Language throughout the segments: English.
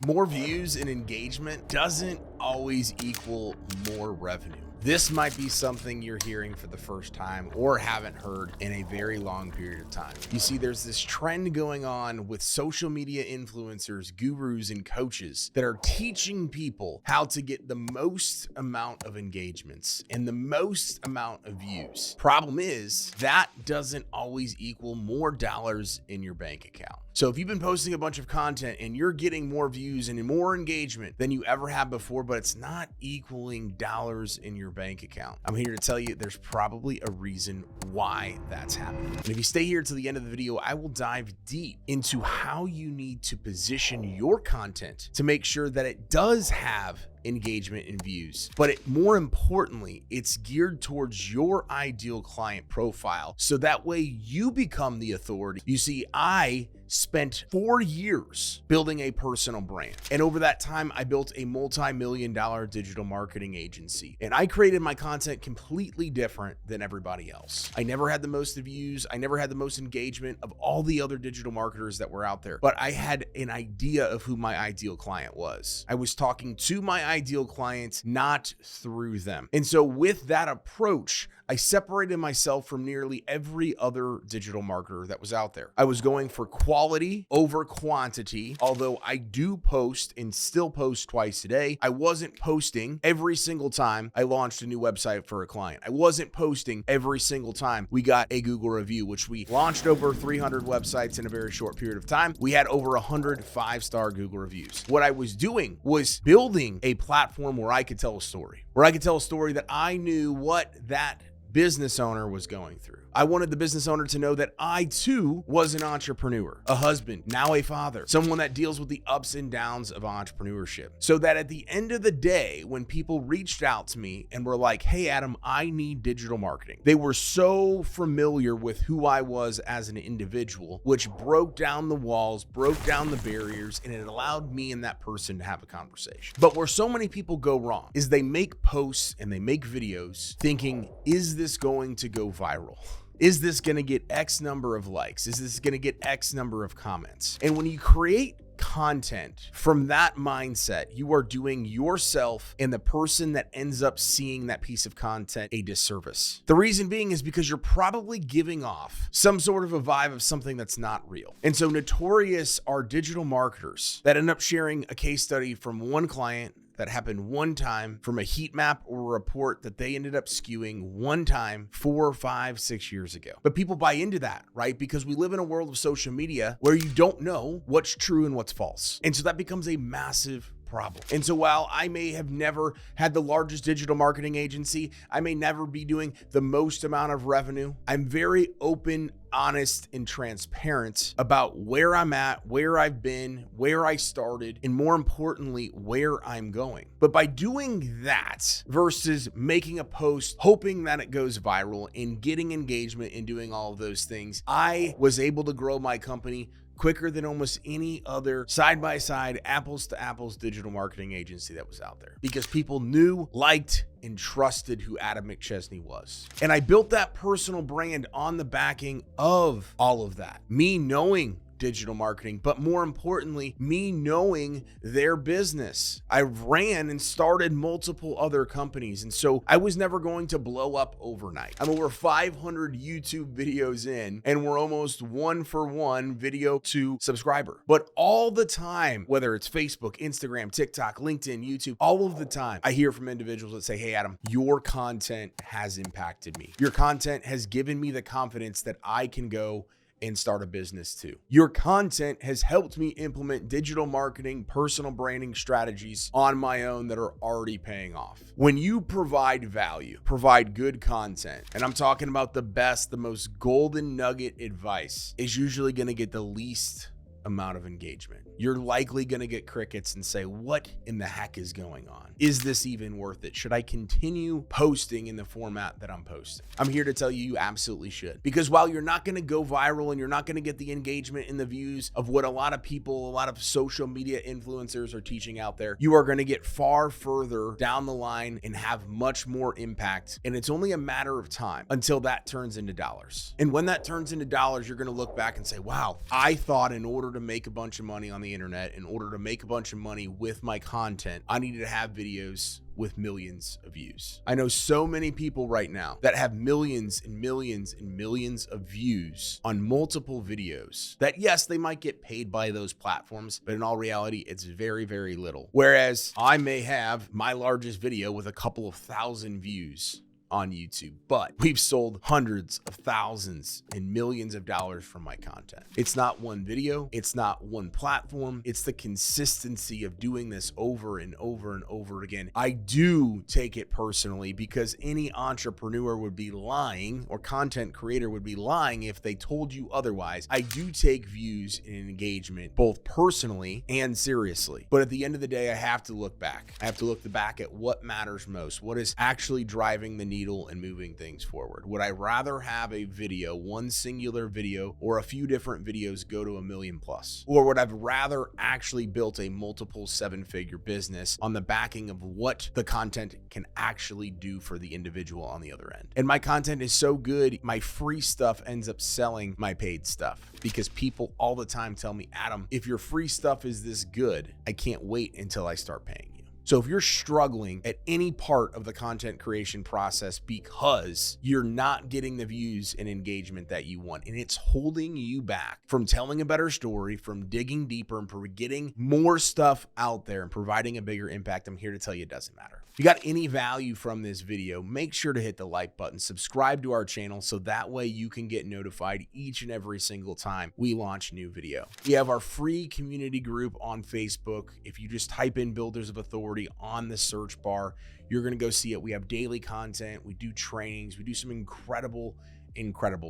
More views and engagement doesn't always equal more revenue. This might be something you're hearing for the first time or haven't heard in a very long period of time. You see, there's this trend going on with social media influencers, gurus, and coaches that are teaching people how to get the most amount of engagements and the most amount of views. Problem is, that doesn't always equal more dollars in your bank account. So if you've been posting a bunch of content and you're getting more views and more engagement than you ever have before, but it's not equaling dollars in your bank account, I'm here to tell you there's probably a reason why that's happening. And if you stay here to the end of the video, I will dive deep into how you need to position your content to make sure that it does have engagement and views, but more importantly, it's geared towards your ideal client profile, so that way you become the authority. You see, I spent 4 years building a personal brand, and over that time I built a multi-million-dollar digital marketing agency, and I created my content completely different than everybody else. I never had the most views, I never had the most engagement of all the other digital marketers that were out there, but I had an idea of who my ideal client was. I was talking to my ideal clients, not through them. And so with that approach, I separated myself from nearly every other digital marketer that was out there. I was going for quality over quantity, although I do post and still post twice a day. I wasn't posting every single time I launched a new website for a client. I wasn't posting every single time we got a Google review, which we launched over 300 websites in a very short period of time. We had over 100 5-star Google reviews. What I was doing was building a platform where I could tell a story, that I knew what that business owner was going through. I wanted the business owner to know that I too was an entrepreneur, a husband, now a father, someone that deals with the ups and downs of entrepreneurship. So that at the end of the day, when people reached out to me and were like, hey, Adam, I need digital marketing, they were so familiar with who I was as an individual, which broke down the walls, broke down the barriers, and it allowed me and that person to have a conversation. But where so many people go wrong is they make posts and they make videos thinking, is this going to go viral? Is this going to get X number of likes? Is this going to get X number of comments? And when you create content from that mindset, you are doing yourself and the person that ends up seeing that piece of content a disservice. The reason being is because you're probably giving off some sort of a vibe of something that's not real. And so notorious are digital marketers that end up sharing a case study from one client that happened one time, from a heat map or a report that they ended up skewing one time 4, 5, 6 years ago. But people buy into that, right? Because we live in a world of social media where you don't know what's true and what's false. And so that becomes a massive problem. And so while I may have never had the largest digital marketing agency, I may never be doing the most amount of revenue, I'm very open, honest, and transparent about where I'm at, where I've been, where I started, and more importantly, where I'm going. But by doing that versus making a post, hoping that it goes viral and getting engagement and doing all of those things, I was able to grow my company quicker than almost any other side-by-side, apples-to-apples digital marketing agency that was out there, because people knew, liked, and trusted who Adam McChesney was. And I built that personal brand on the backing of all of that. Me knowing digital marketing, but more importantly, me knowing their business. I ran and started multiple other companies, and so I was never going to blow up overnight. I'm over 500 YouTube videos in, and we're almost 1-for-1 video to subscriber. But all the time, whether it's Facebook, Instagram, TikTok, LinkedIn, YouTube, all of the time, I hear from individuals that say, hey, Adam, your content has impacted me. Your content has given me the confidence that I can go and start a business too. Your content has helped me implement digital marketing, personal branding strategies on my own that are already paying off. When you provide value, provide good content, and I'm talking about the best, the most golden nugget advice, is usually going to get the least amount of engagement. You're likely going to get crickets and say, what in the heck is going on? Is this even worth it? Should I continue posting in the format that I'm posting? I'm here to tell you, you absolutely should. Because while you're not going to go viral and you're not going to get the engagement and the views of what a lot of people, a lot of social media influencers are teaching out there, you are going to get far further down the line and have much more impact. And it's only a matter of time until that turns into dollars. And when that turns into dollars, you're going to look back and say, wow, I thought in order to make a bunch of money on the internet, in order to make a bunch of money with my content, I needed to have videos with millions of views. I know so many people right now that have millions and millions and millions of views on multiple videos that, yes, they might get paid by those platforms, but in all reality, it's very, very little. Whereas I may have my largest video with a couple of thousand views on YouTube, but we've sold hundreds of thousands and millions of dollars from my content. It's not one video, it's not one platform, it's the consistency of doing this over and over and over again. I do take it personally because any entrepreneur would be lying, or content creator would be lying if they told you otherwise. I do take views and engagement both personally and seriously, but at the end of the day, I have to look back. I have to look back at what matters most, what is actually driving the needle and moving things forward. Would I rather have a video, one singular video, or a few different videos go to 1 million plus? Or would I rather actually built a multiple 7-figure business on the backing of what the content can actually do for the individual on the other end? And my content is so good, my free stuff ends up selling my paid stuff, because people all the time tell me, Adam, if your free stuff is this good, I can't wait until I start paying. So if you're struggling at any part of the content creation process because you're not getting the views and engagement that you want, and it's holding you back from telling a better story, from digging deeper, and for getting more stuff out there and providing a bigger impact, I'm here to tell you it doesn't matter. If you got any value from this video, make sure to hit the like button, subscribe to our channel, so that way you can get notified each and every single time we launch a new video. We have our free community group on Facebook. If you just type in Builders of Authority on the search bar, you're going to go see it. We have daily content, we do trainings, we do some incredible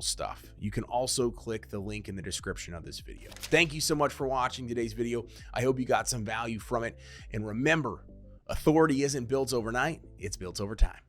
stuff. You can also click the link in the description of this video. Thank you so much for watching today's video. I hope you got some value from it. And remember, authority isn't built overnight, it's built over time.